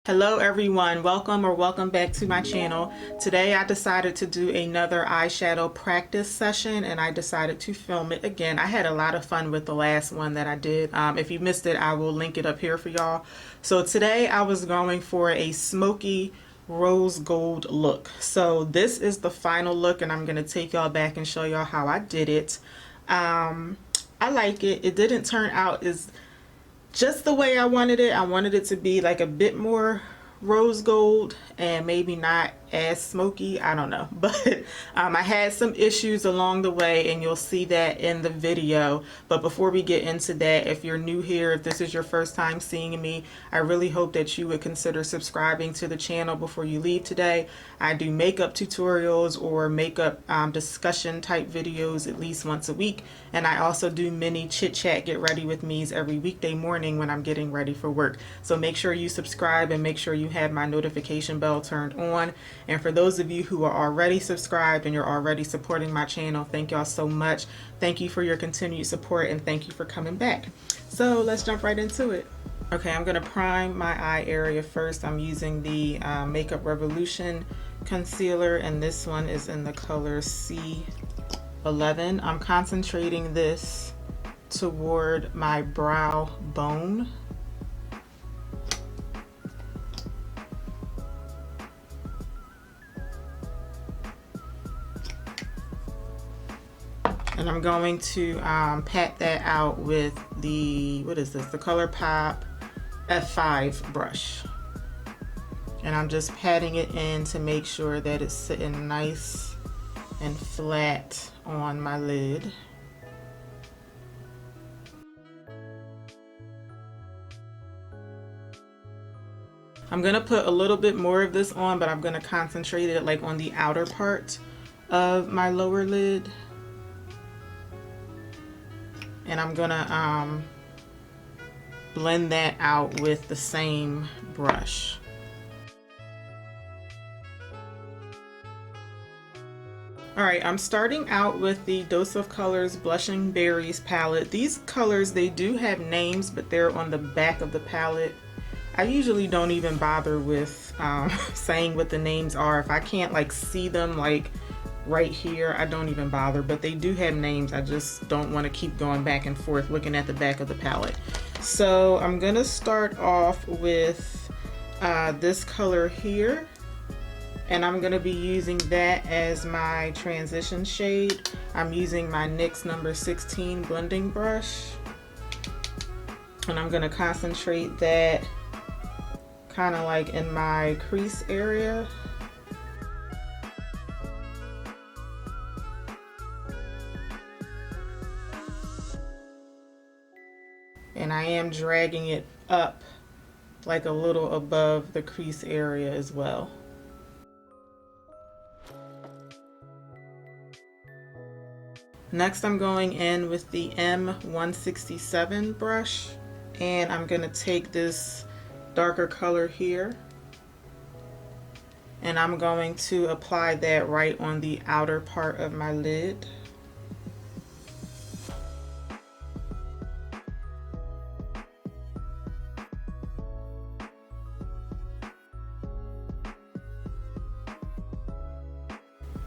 Hello everyone, welcome back to my channel. Today I decided to do another eyeshadow practice session and I decided to film it again. I had a lot of fun with the last one that I did. If you missed it, I will link it up here for y'all. So today I was going for a smoky rose gold look. So this is the final look and I'm going to take y'all back and show y'all how I did it. I like it. It didn't turn out as just the way I wanted it. I wanted it to be like a bit more rose gold and maybe not as smoky. I don't know, but I had some issues along the way and you'll see that in the video. But before we get into that, if you're new here, if this is your first time seeing me, I really hope that you would consider subscribing to the channel before you leave today. I do makeup tutorials or makeup discussion type videos at least once a week, and I also do mini chit chat get ready with me's every weekday morning when I'm getting ready for work. So make sure you subscribe and make sure you have my notification bell turned on. And for those of you who are already subscribed and you're already supporting my channel, thank y'all so much. Thank you for your continued support and thank you for coming back. So let's jump right into it. Okay, I'm gonna prime my eye area first. I'm using the Makeup Revolution concealer and this one is in the color C11. I'm concentrating this toward my brow bone. And I'm going to pat that out with the, what is this? The ColourPop F5 brush. And I'm just patting it in to make sure that it's sitting nice and flat on my lid. I'm gonna put a little bit more of this on, but I'm gonna concentrate it like on the outer part of my lower lid. And I'm gonna blend that out with the same brush. Alright, I'm starting out with the Dose of Colors Blushing Berries palette. These colors, they do have names, but they're on the back of the palette. I usually don't even bother with saying what the names are. If I can't like see them like right here, I don't even bother, but they do have names. I just don't want to keep going back and forth looking at the back of the palette. So I'm gonna start off with this color here, and I'm gonna be using that as my transition shade. I'm using my NYX number 16 blending brush, and I'm gonna concentrate that kind of like in my crease area. And I am dragging it up like a little above the crease area as well. Next I'm going in with the M167 brush and I'm going to take this darker color here and I'm going to apply that right on the outer part of my lid.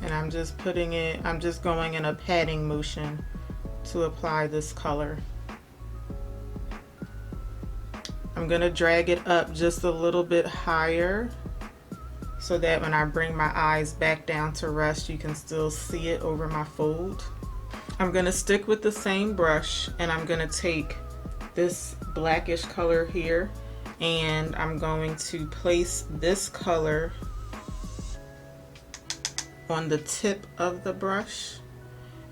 And I'm just putting it, I'm just going in a patting motion to apply this color. I'm gonna drag it up just a little bit higher so that when I bring my eyes back down to rest, you can still see it over my fold. I'm gonna stick with the same brush and I'm gonna take this blackish color here and I'm going to place this color on the tip of the brush,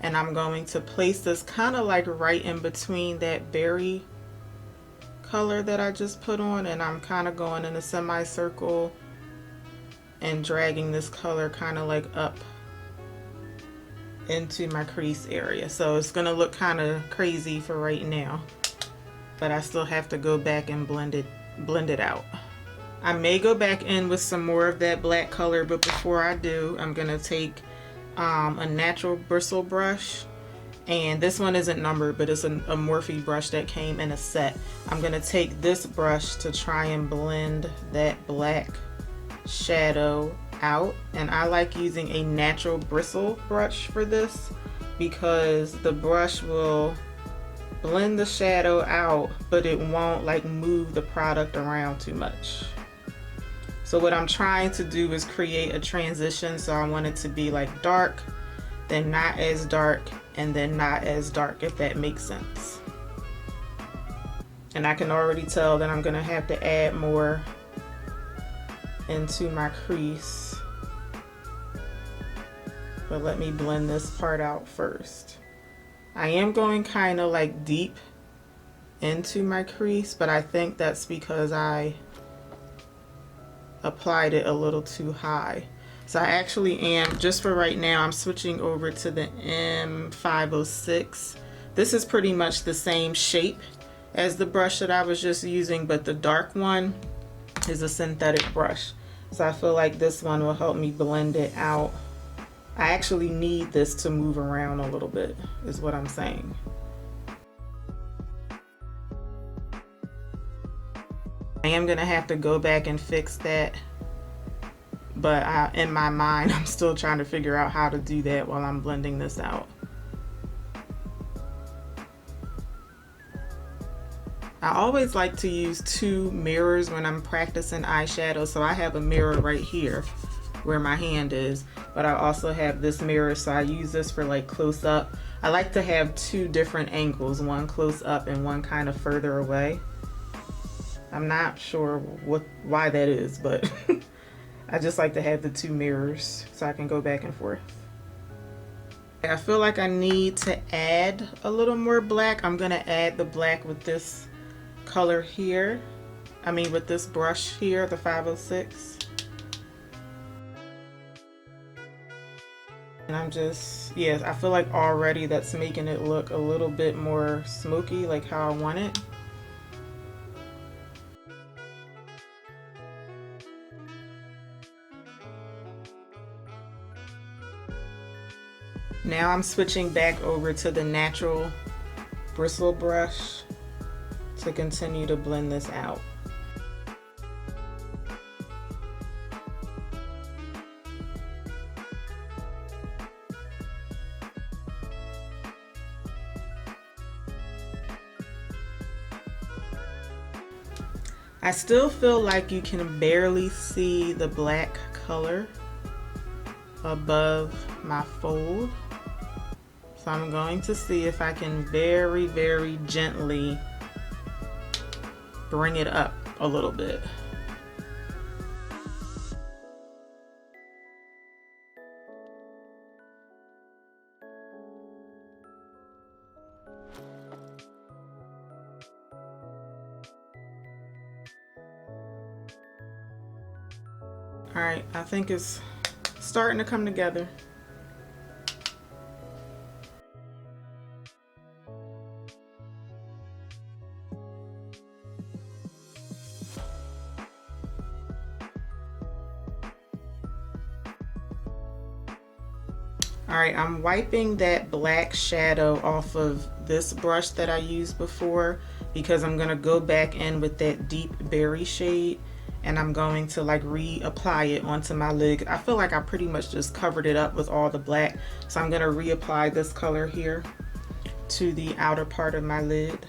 and I'm going to place this kind of like right in between that berry color that I just put on, and I'm kind of going in a semicircle and dragging this color kind of like up into my crease area. So it's gonna look kind of crazy for right now, but I still have to go back and blend it out. I may go back in with some more of that black color, but before I do, I'm gonna take a natural bristle brush And this one isn't numbered, but it's a Morphe brush that came in a set. I'm gonna take this brush to try and blend that black shadow out. And I like using a natural bristle brush for this because the brush will blend the shadow out, but it won't like move the product around too much. So what I'm trying to do is create a transition. So I want it to be like dark, then not as dark, and then not as dark, if that makes sense. And I can already tell that I'm gonna have to add more into my crease. But let me blend this part out first. I am going kind of like deep into my crease, but I think that's because I applied it a little too high. So I actually am, just for right now, I'm switching over to the M506. This is pretty much the same shape as the brush that I was just using, but the dark one is a synthetic brush. So I feel like this one will help me blend it out. I actually need this to move around a little bit, is what I'm saying. I am gonna have to go back and fix that, but in my mind, I'm still trying to figure out how to do that while I'm blending this out. I always like to use two mirrors when I'm practicing eyeshadow. So I have a mirror right here where my hand is, but I also have this mirror, so I use this for like close up. I like to have two different angles, one close up and one kind of further away. I'm not sure why that is, but I just like to have the two mirrors so I can go back and forth. I feel like I need to add a little more black. I'm gonna add the black with this color here. I mean with this brush here, the 506. And I'm just, yes, I feel like already that's making it look a little bit more smoky, like how I want it. Now I'm switching back over to the natural bristle brush to continue to blend this out. I still feel like you can barely see the black color above my fold. So I'm going to see if I can very, very gently bring it up a little bit. All right, I think it's starting to come together. All right, I'm wiping that black shadow off of this brush that I used before because I'm gonna go back in with that deep berry shade and I'm going to like reapply it onto my lid. I feel like I pretty much just covered it up with all the black. So I'm gonna reapply this color here to the outer part of my lid.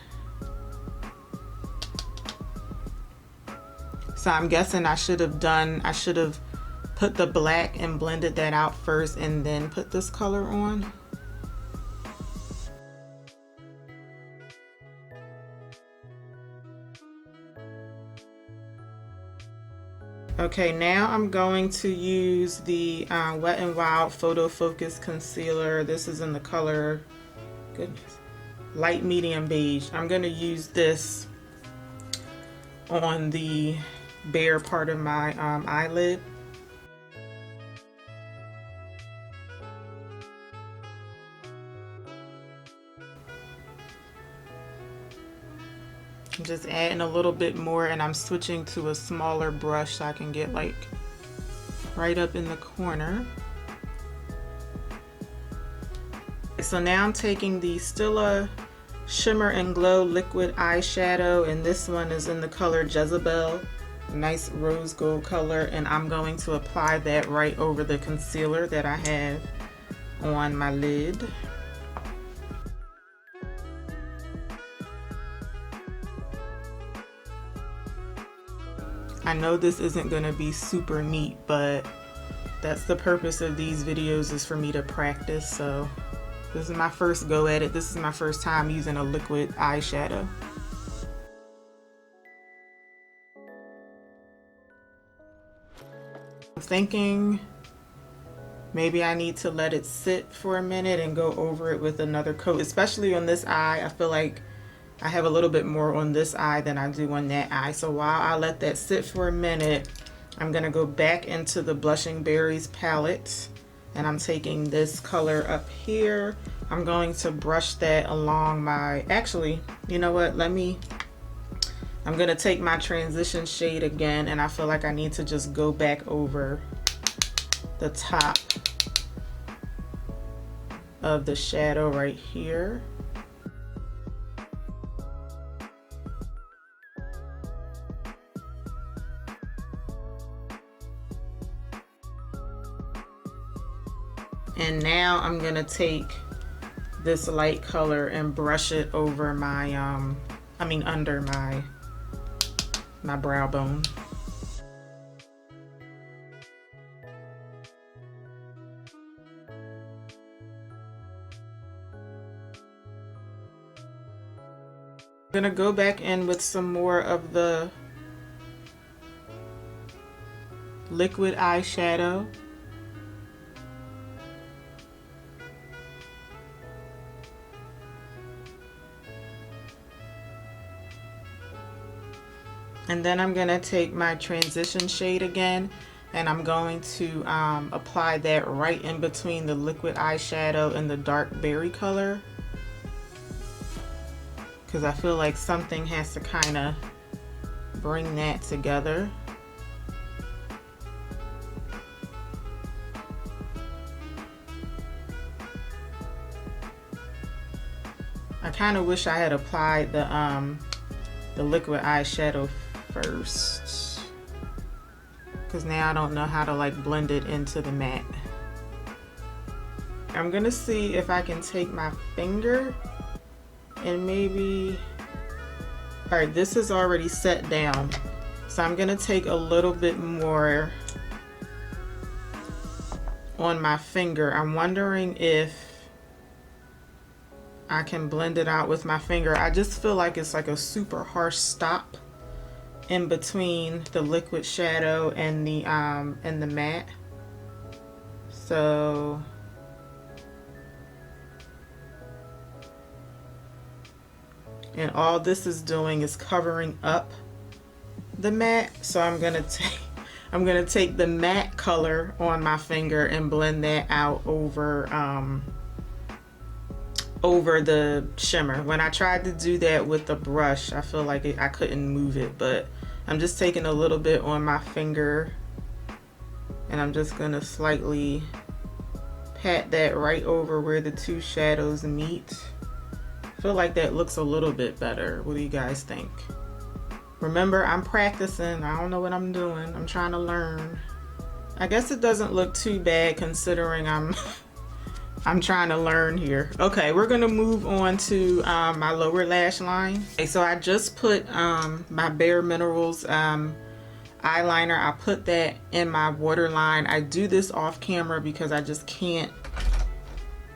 So I'm guessing I should have put the black and blended that out first and then put this color on. Okay, now I'm going to use the Wet n Wild Photo Focus Concealer. This is in the color, goodness, light medium beige. I'm going to use this on the bare part of my eyelid. I'm just adding a little bit more and I'm switching to a smaller brush so I can get like right up in the corner. So so now I'm taking the Stilla Shimmer and Glow Liquid Eyeshadow, and this one is in the color Jezebel, nice rose gold color, and I'm going to apply that right over the concealer that I have on my lid. I know this isn't going to be super neat, but that's the purpose of these videos, is for me to practice. So this is my first go at it. This is my first time using a liquid eyeshadow. I'm thinking maybe I need to let it sit for a minute and go over it with another coat, especially on this eye. I feel like I have a little bit more on this eye than I do on that eye. So while I let that sit for a minute, I'm gonna go back into the Blushing Berries palette, and I'm taking this color up here. I'm going to brush that along my, actually, you know what, I'm gonna take my transition shade again, and I feel like I need to just go back over the top of the shadow right here. And now I'm gonna take this light color and brush it over my, under my brow bone. I'm gonna go back in with some more of the liquid eyeshadow. And then I'm gonna take my transition shade again, and I'm going to apply that right in between the liquid eyeshadow and the dark berry color, because I feel like something has to kind of bring that together. I kind of wish I had applied the liquid eyeshadow first, because now I don't know how to like blend it into the matte. I'm gonna see if I can take my finger and maybe, all right, this is already set down, so I'm gonna take a little bit more on my finger. I'm wondering if I can blend it out with my finger. I just feel like it's like a super harsh stop in between the liquid shadow and the matte. So and all this is doing is covering up the matte. So I'm gonna take the matte color on my finger and blend that out over over the shimmer. When I tried to do that with the brush, I feel like I couldn't move it, but I'm just taking a little bit on my finger, and I'm just gonna slightly pat that right over where the two shadows meet. I feel like that looks a little bit better. What do you guys think? Remember, I'm practicing. I don't know what I'm doing. I'm trying to learn. I guess it doesn't look too bad considering I'm trying to learn here. Okay, we're gonna move on to my lower lash line. Okay, so I just put my Bare Minerals eyeliner. I put that in my waterline. I do this off camera because I just can't,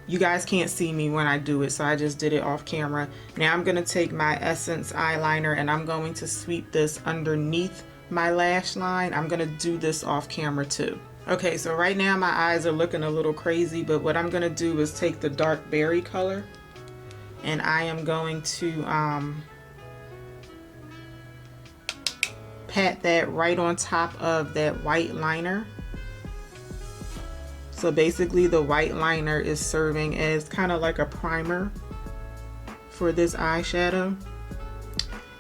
you guys can't see me when I do it, so I just did it off camera. Now I'm gonna take my Essence eyeliner and I'm going to sweep this underneath my lash line. I'm gonna do this off camera too. Okay, so right now my eyes are looking a little crazy, but what I'm gonna do is take the dark berry color and I am going to pat that right on top of that white liner. So basically the white liner is serving as kind of like a primer for this eyeshadow.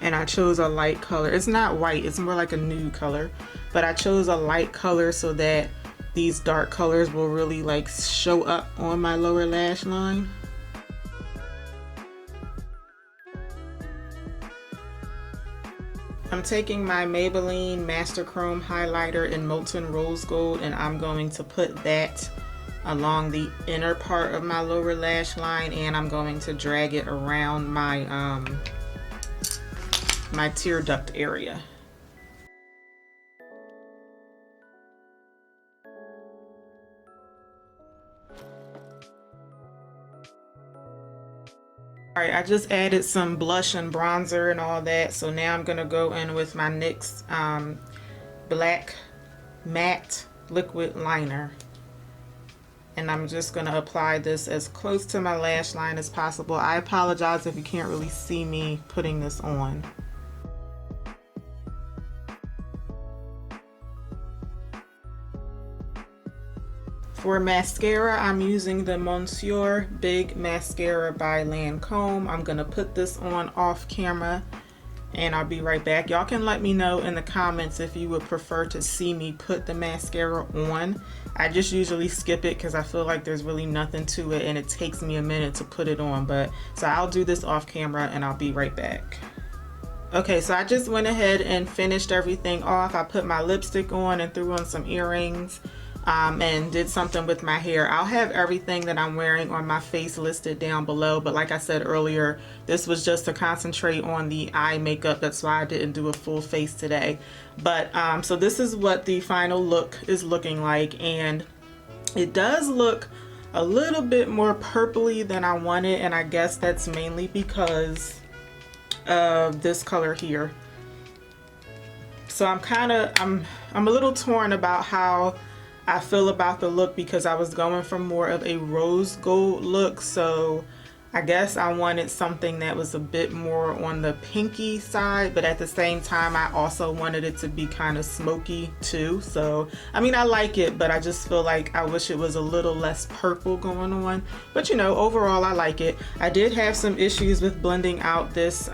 And I chose a light color. It's not white, it's more like a nude color, but I chose a light color so that these dark colors will really like show up on my lower lash line. I'm taking my Maybelline Master Chrome highlighter in Molten Rose Gold, and I'm going to put that along the inner part of my lower lash line, and I'm going to drag it around my my tear duct area. Alright, I just added some blush and bronzer and all that, so now I'm going to go in with my NYX Black Matte Liquid Liner. And I'm just going to apply this as close to my lash line as possible. I apologize if you can't really see me putting this on. For mascara, I'm using the Monsieur Big Mascara by Lancome. I'm going to put this on off camera and I'll be right back. Y'all can let me know in the comments if you would prefer to see me put the mascara on. I just usually skip it because I feel like there's really nothing to it and it takes me a minute to put it on. So I'll do this off camera and I'll be right back. Okay, so I just went ahead and finished everything off. I put my lipstick on and threw on some earrings. And did something with my hair. I'll have everything that I'm wearing on my face listed down below, but like I said earlier, this was just to concentrate on the eye makeup. That's why I didn't do a full face today. But so this is what the final look is looking like, and it does look a little bit more purpley than I wanted, and I guess that's mainly because of this color here. So I'm a little torn about how I feel about the look, because I was going for more of a rose gold look, so I guess I wanted something that was a bit more on the pinky side, but at the same time I also wanted it to be kind of smoky too. So I mean, I like it, but I just feel like I wish it was a little less purple going on, but you know, overall I like it. I did have some issues with blending out this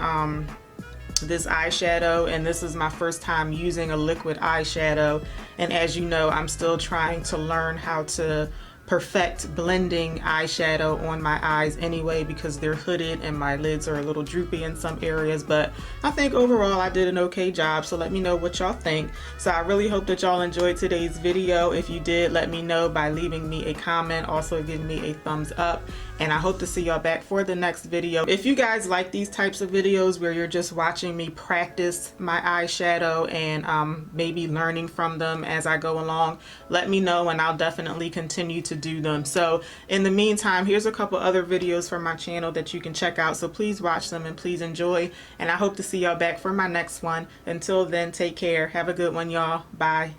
this eyeshadow, and this is my first time using a liquid eyeshadow, and as you know, I'm still trying to learn how to perfect blending eyeshadow on my eyes anyway, because they're hooded and my lids are a little droopy in some areas. But I think overall I did an okay job, so let me know what y'all think. So I really hope that y'all enjoyed today's video. If you did, let me know by leaving me a comment, also giving me a thumbs up, and I hope to see y'all back for the next video. If you guys like these types of videos where you're just watching me practice my eyeshadow and maybe learning from them as I go along, let me know and I'll definitely continue to do them. So in the meantime, here's a couple other videos from my channel that you can check out, so please watch them and please enjoy, and I hope to see y'all back for my next one. Until then, take care, have a good one y'all, bye.